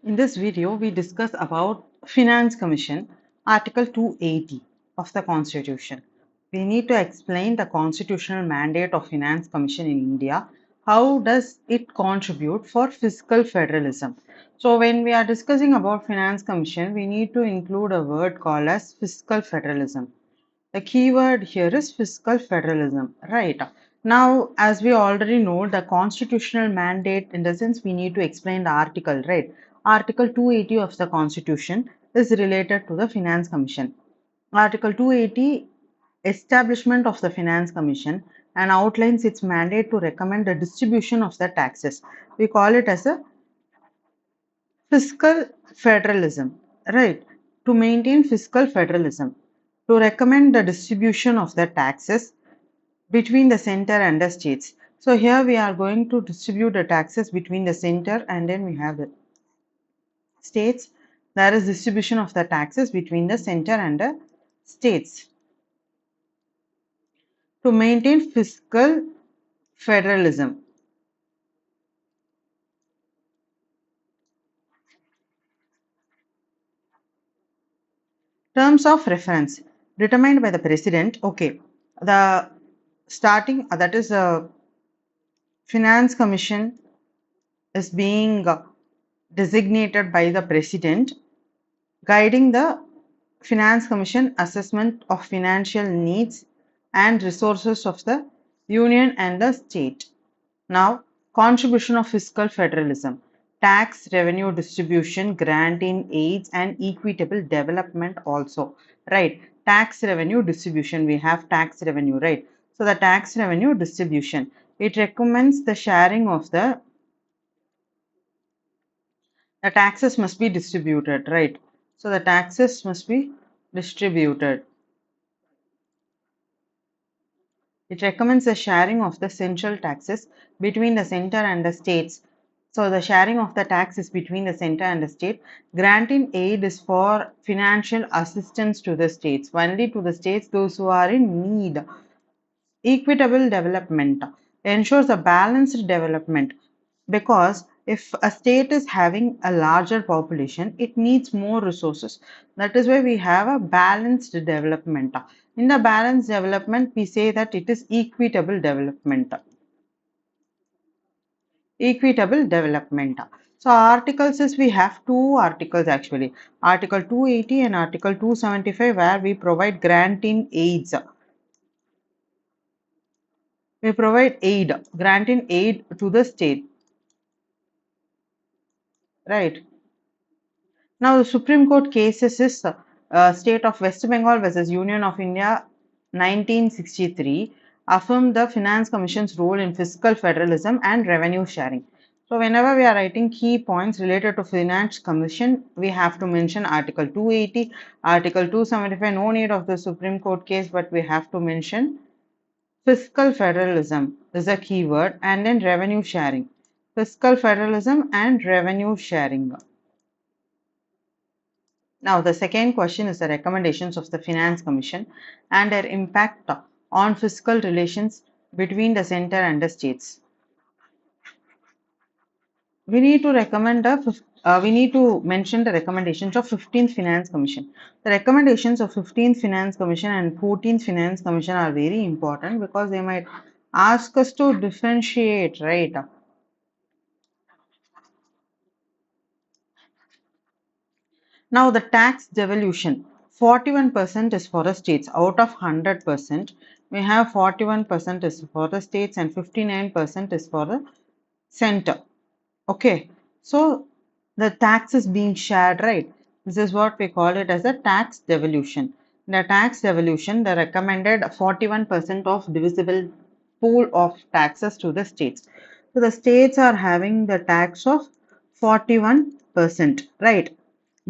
In this video, we discuss about Finance Commission, Article 280 of the Constitution. We need to explain the constitutional mandate of Finance Commission in India. How does it contribute for fiscal federalism? So when we are discussing about Finance Commission, we need to include a word called as fiscal federalism. The keyword here is fiscal federalism, right? Now, as we already know, the constitutional mandate, in the sense we need to explain the article, right? Article 280 of the Constitution is related to the Finance Commission. Article 280, establishment of the Finance Commission, and outlines its mandate to recommend the distribution of the taxes. We call it as a fiscal federalism, right? To maintain fiscal federalism, to recommend the distribution of the taxes between the center and the states. So here we are going to distribute the taxes between the center, and then we have the states. There is distribution of the taxes between the center and the states to maintain fiscal federalism. Terms of reference determined by the president. Okay, the starting that is Finance Commission is being designated by the president, guiding the Finance Commission assessment of financial needs and resources of the union and the state. Now, contribution of fiscal federalism, tax revenue distribution, granting aids and equitable development also, right? Tax revenue distribution, we have tax revenue, right? So the tax revenue distribution, it recommends the sharing of the taxes must be distributed, right? So the taxes must be distributed. It recommends the sharing of the central taxes between the center and the states. So the sharing of the tax is between the center and the state. Granting aid is for financial assistance to the states, only to the states those who are in need. Equitable development ensures a balanced development, because if a state is having a larger population, it needs more resources. That is why we have a balanced development. In the balanced development, we say that it is equitable development. Equitable development. So articles is, we have two articles actually, Article 280 and Article 275, where we provide granting aids. We provide aid, granting aid to the state, right? Now the Supreme Court cases is State of West Bengal versus Union of India 1963 affirmed the Finance Commission's role in fiscal federalism and revenue sharing. So whenever we are writing key points related to Finance Commission, we have to mention Article 280, Article 275, no need of the Supreme Court case, but we have to mention fiscal federalism is a keyword, and then revenue sharing. Fiscal federalism and revenue sharing. Now, the second question is the recommendations of the Finance Commission and their impact on fiscal relations between the center and the states. We need to we need to mention the recommendations of 15th Finance Commission. The recommendations of 15th Finance Commission and 14th Finance Commission are very important, because they might ask us to differentiate, right? Now the tax devolution, 41% is for the states. Out of 100%, we have 41% is for the states and 59% is for the center. Okay, so the tax is being shared, right? This is what we call it as a tax devolution. The tax devolution, the recommended 41% of divisible pool of taxes to the states. So the states are having the tax of 41%, right?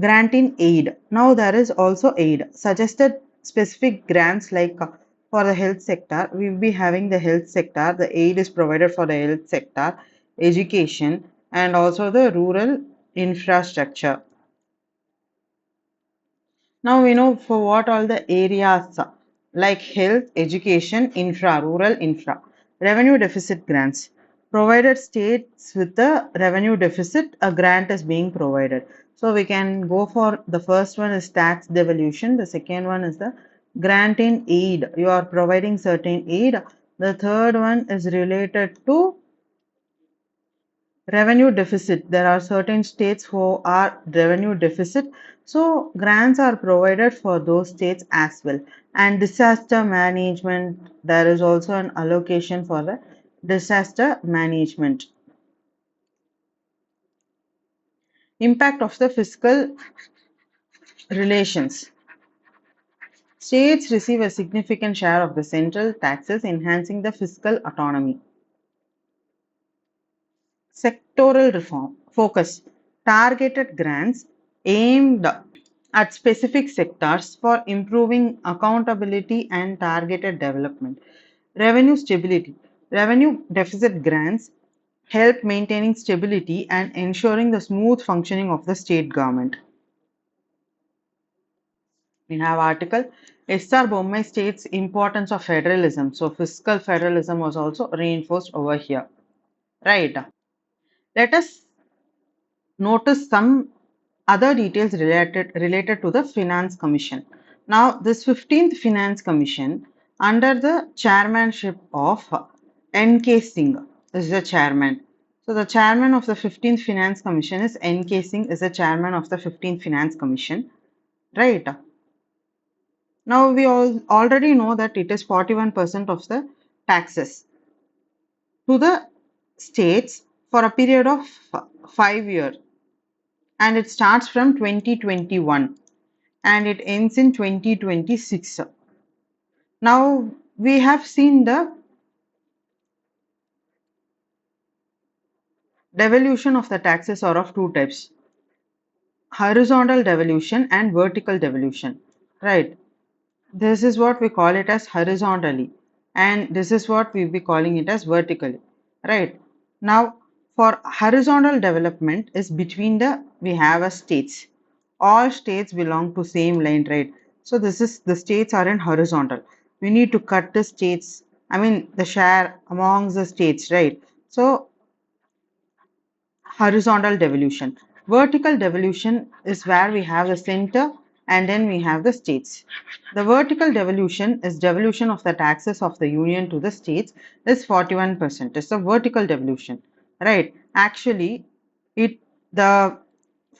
Granting aid. Now there is also aid. Suggested specific grants, like for the health sector, we will be having the health sector. The aid is provided for the health sector, education, and also the rural infrastructure. Now we know for what all the areas, like health, education, infra, rural infra. Revenue deficit grants. Provided states with a revenue deficit, a grant is being provided. So we can go for the first one is tax devolution, the second one is the grant in aid. You are providing certain aid. The third one is related to revenue deficit. There are certain states who are revenue deficit, so grants are provided for those states as well. And disaster management, there is also an allocation for the disaster management. Impact of the fiscal relations. States receive a significant share of the central taxes, enhancing the fiscal autonomy. Sectoral reform. Focus. Targeted grants aimed at specific sectors for improving accountability and targeted development. Revenue stability. Revenue deficit grants help maintaining stability and ensuring the smooth functioning of the state government. We have article S.R. Bommai states importance of federalism. So fiscal federalism was also reinforced over here. Right. Let us notice some other details related to the Finance Commission. Now, this 15th Finance Commission, under the chairmanship of N.K. Singh, is the chairman. So, the chairman of the 15th Finance Commission is N.K. Singh, is the chairman of the 15th Finance Commission. Right. Now, we all already know that it is 41% of the taxes to the states for a period of 5 years, and it starts from 2021 and it ends in 2026. Now we have seen the devolution of the taxes are of two types: horizontal devolution and vertical devolution. Right. This is what we call it as horizontally, and this is what we'll be calling it as vertically. Right. Now, for horizontal development is between the we have a states. All states belong to same line, right? So this is the states are in horizontal. We need to cut the states, I mean the share amongst the states, right? So horizontal devolution. Vertical devolution is where we have the center and then we have the states. The vertical devolution is devolution of the taxes of the union to the states is 41%. It's a vertical devolution, right? Actually, it the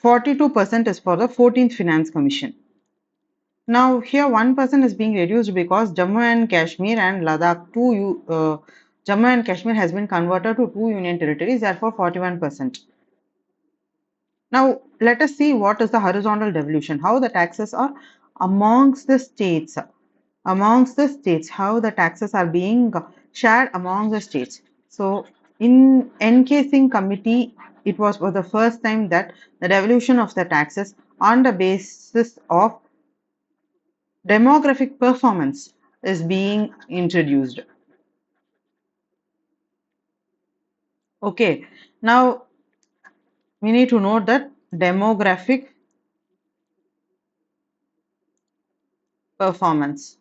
42% is for the 14th Finance Commission. Now here 1% is being reduced because Jammu and Kashmir and Ladakh Jammu and Kashmir has been converted to two union territories, therefore 41%. Now, let us see what is the horizontal devolution, how the taxes are amongst the states. Amongst the states, how the taxes are being shared among the states. So, in N.K. Singh committee, it was for the first time that the devolution of the taxes on the basis of demographic performance is being introduced. Okay, now we need to note that demographic performance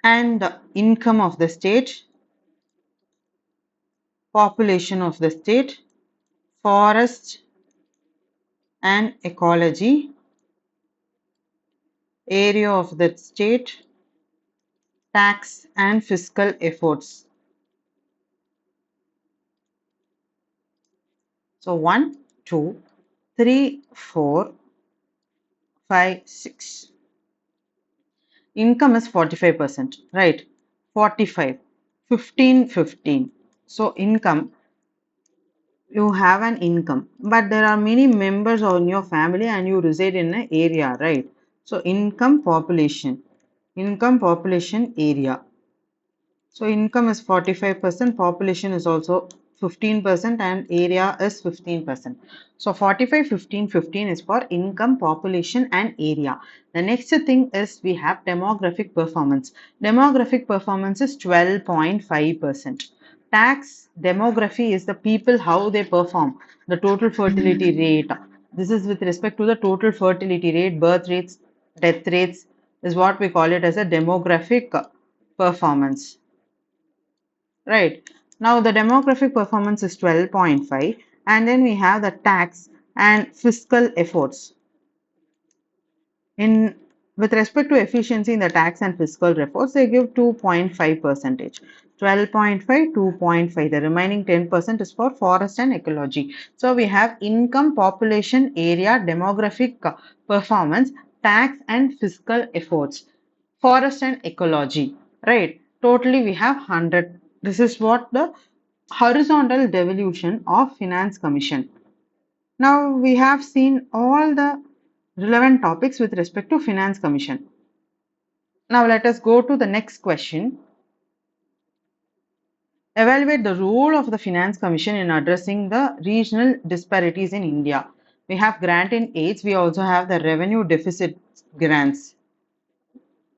and the income of the state, population of the state, forest and ecology, area of the state, tax and fiscal efforts. So 1, 2, 3, 4, 5, 6. Income is 45%, right? 45, 15, 15. So income, you have an income, but there are many members on your family and you reside in an area, right? So income population area. So income is 45%, population is also 15% and area is 15%. So 45, 15, 15 is for income, population and area. The next thing is we have demographic performance. Demographic performance is 12.5%. Tax demography is the people how they perform, the total fertility rate. This is with respect to the total fertility rate, birth rates, death rates is what we call it as a demographic performance. right? Now the demographic performance is 12.5, and then we have the tax and fiscal efforts. In with respect to efficiency in the tax and fiscal efforts, they give 2.5 percentage. 12.5, 2.5. The remaining 10% is for forest and ecology. So we have income, population, area, demographic performance, tax and fiscal efforts, forest and ecology, right? Totally we have 100. This is what the horizontal devolution of finance commission. Now we have seen all the relevant topics with respect to finance commission. Now let us go to the next question. Evaluate the role of the finance commission in addressing the regional disparities in India. We have grant in aids. We also have the revenue deficit grants.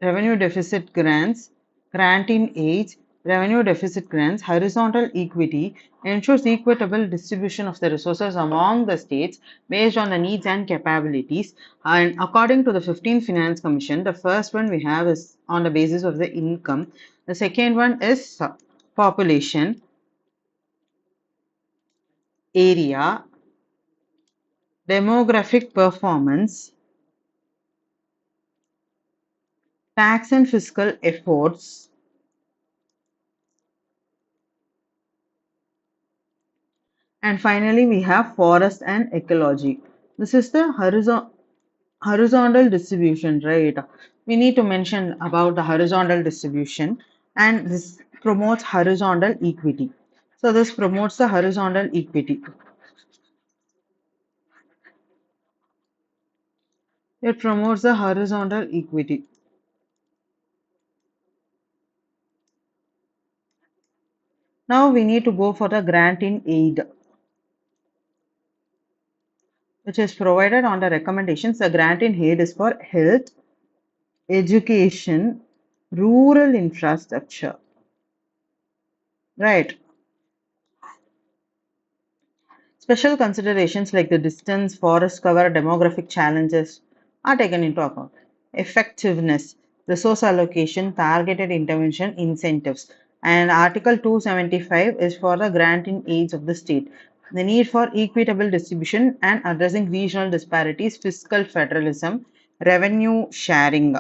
Revenue deficit grants, grant in aids, revenue deficit grants, horizontal equity ensures equitable distribution of the resources among the states based on the needs and capabilities. And according to the 15th Finance Commission, the first one we have is on the basis of the income. The second one is population, area, demographic performance, tax and fiscal efforts, and finally we have forest and ecology. This is the horizontal distribution, right? We need to mention about the horizontal distribution, and this promotes horizontal equity. So this promotes the horizontal equity. It promotes the horizontal equity. Now we need to go for the grant in aid, which is provided on the recommendations. The grant in aid is for health, education, rural infrastructure, right? Special considerations like the distance, forest cover, demographic challenges are taken into account. Effectiveness, resource allocation, targeted intervention, incentives. And Article 275 is for the granting aids of the state. The need for equitable distribution and addressing regional disparities, fiscal federalism, revenue sharing.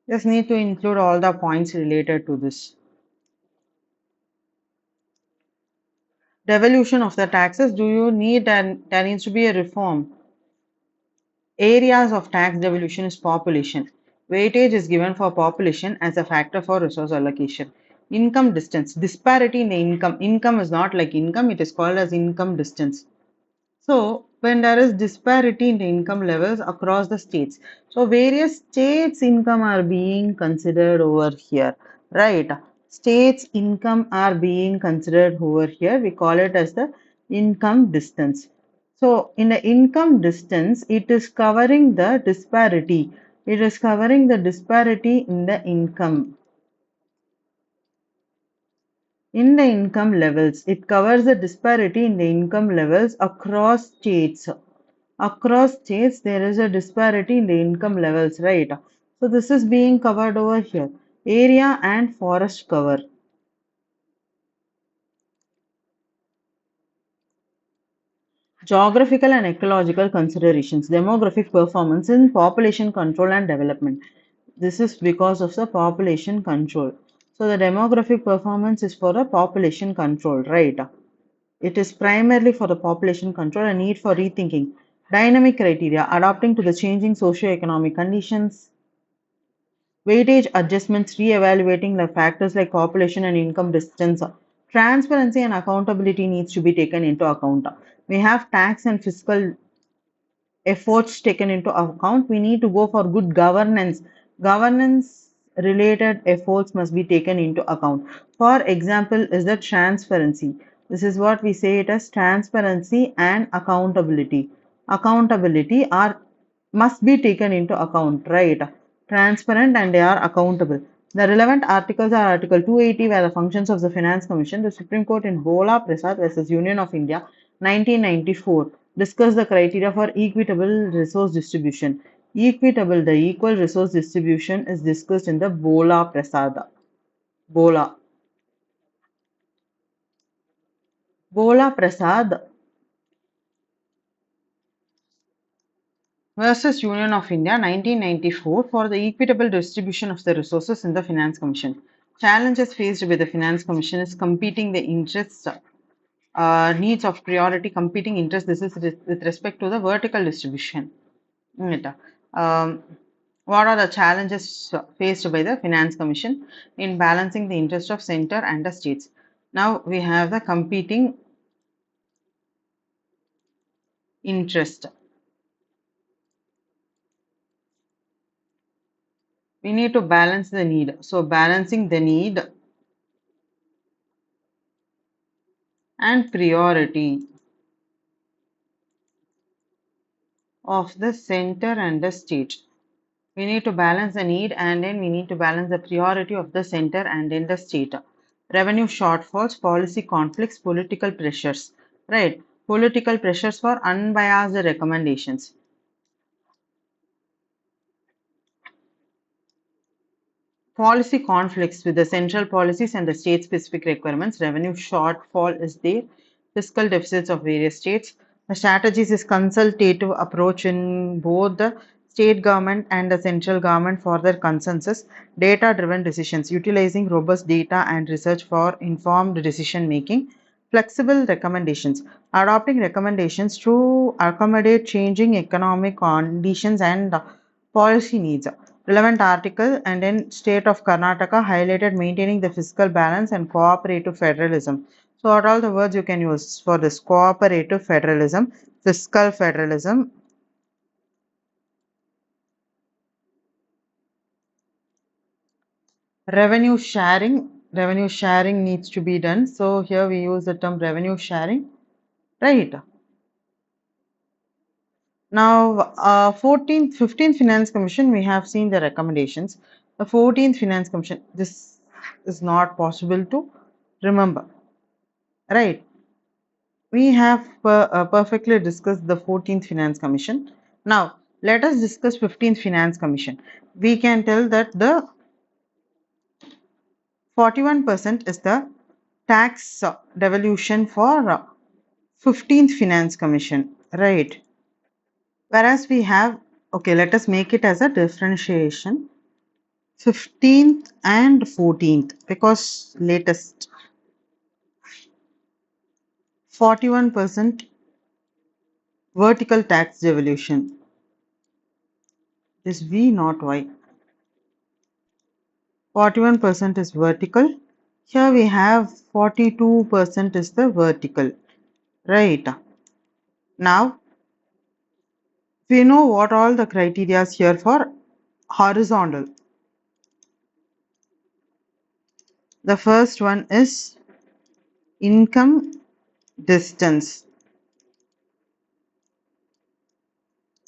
Just need to include all the points related to this. Devolution of the taxes. Do you need, and there needs to be a reform. Areas of tax devolution is population. Weightage is given for population as a factor for resource allocation. Income distance. Disparity in the income. Income is not like income, it is called as income distance. So, when there is disparity in the income levels across the states, so various states' income are being considered over here, right? States' income are being considered over here. We call it as the income distance. So, in the income distance, it is covering the disparity. It is covering the disparity in the income. In the income levels, it covers the disparity in the income levels across states. Across states, there is a disparity in the income levels, right? So this is being covered over here. Area and forest cover. Geographical and ecological considerations. Demographic performance in population control and development. This is because of the population control. So the demographic performance is for the population control, right? It is primarily for the population control and need for rethinking. Dynamic criteria, adapting to the changing socio-economic conditions. Weightage adjustments, re-evaluating the factors like population and income distance. Transparency and accountability needs to be taken into account. We have tax and fiscal efforts taken into account. We need to go for good governance. Governance related efforts must be taken into account. For example, is the transparency. This is what we say it as transparency and accountability. Accountability are must be taken into account, right? Transparent and they are accountable. The relevant articles are Article 280, where the functions of the Finance Commission, the Supreme Court in Bola Prasad versus Union of India, 1994, discuss the criteria for equitable resource distribution. Equitable, the equal resource distribution is discussed in the Bola Prasad. Bola. Bola Prasad versus Union of India 1994 for the equitable distribution of the resources in the Finance Commission. Challenges faced by the Finance Commission is competing the interests, needs of priority competing interests. This is with respect to the vertical distribution. Right. What are the challenges faced by the Finance Commission in balancing the interest of center and the states? Now we have the competing interest. We need to balance the need. So balancing the need and priority of the center and the state. We need to balance the need and then we need to balance the priority of the center and then the state. Revenue shortfalls, policy conflicts, political pressures. Right. Political pressures for unbiased recommendations. Policy conflicts with the central policies and the state specific requirements. Revenue shortfall is there. Fiscal deficits of various states. The strategies is consultative approach in both the state government and the central government for their consensus. Data driven decisions utilizing robust data and research for informed decision making. Flexible recommendations adopting recommendations to accommodate changing economic conditions and policy needs. Relevant article and then State of Karnataka highlighted maintaining the fiscal balance and cooperative federalism. So what are all the words you can use for this? Cooperative federalism, fiscal federalism, revenue sharing. Revenue sharing needs to be done. So here we use the term revenue sharing, right? Now, 14th, 15th Finance Commission, we have seen the recommendations. The 14th Finance Commission, this is not possible to remember, right? We have perfectly discussed the 14th Finance Commission. Now, let us discuss 15th Finance Commission. We can tell that the 41% is the tax devolution for 15th Finance Commission, right? Whereas we have, okay, let us make it as a differentiation 15th and 14th because latest 41% vertical tax devolution is V not Y. 41% is vertical. Here we have 42% is the vertical. Right. Now, we know what all the criteria here for horizontal. The first one is income distance,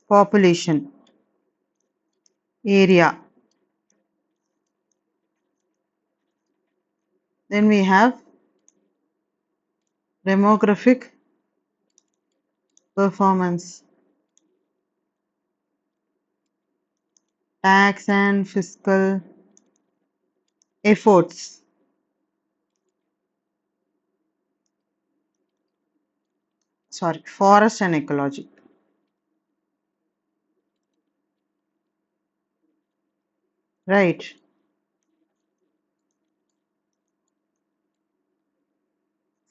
population, area. Then we have demographic performance, tax and fiscal efforts. Sorry, forest and ecology. Right.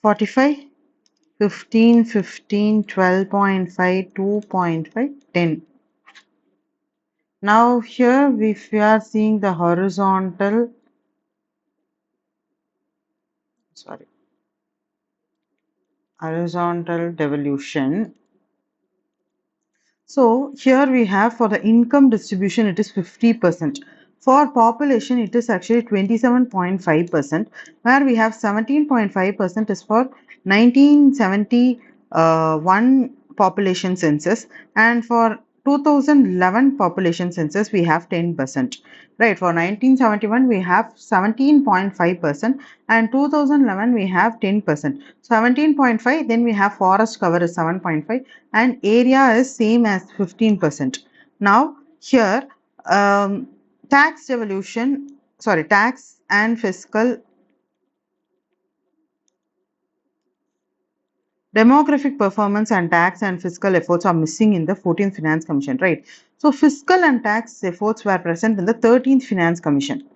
45, 15, 15, 12.5, 2.5, 10. Now here if we are seeing the horizontal, sorry, horizontal devolution. So here we have for the income distribution it is 50%. For population it is actually 27.5%, where we have 17.5% is for 1971 population census, and for 2011 population census we have 10%. Right, for 1971 we have 17.5% and 2011 we have 10%. 17.5, then we have forest cover is 7.5 and area is same as 15%. Now here tax devolution, sorry, tax and fiscal Demographic performance and tax and fiscal efforts are missing in the 14th Finance Commission, right? So fiscal and tax efforts were present in the 13th Finance Commission.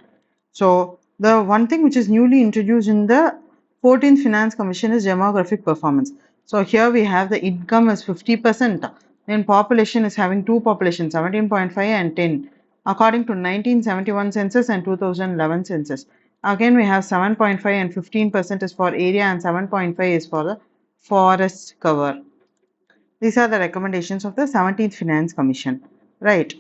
So the one thing which is newly introduced in the 14th Finance Commission is demographic performance. So here we have the income is 50%, then population is having two populations, 17.5 and 10, according to 1971 census and 2011 census. Again we have 7.5 and 15% is for area and 7.5 is for the forest cover. These are the recommendations of the 17th Finance Commission, right?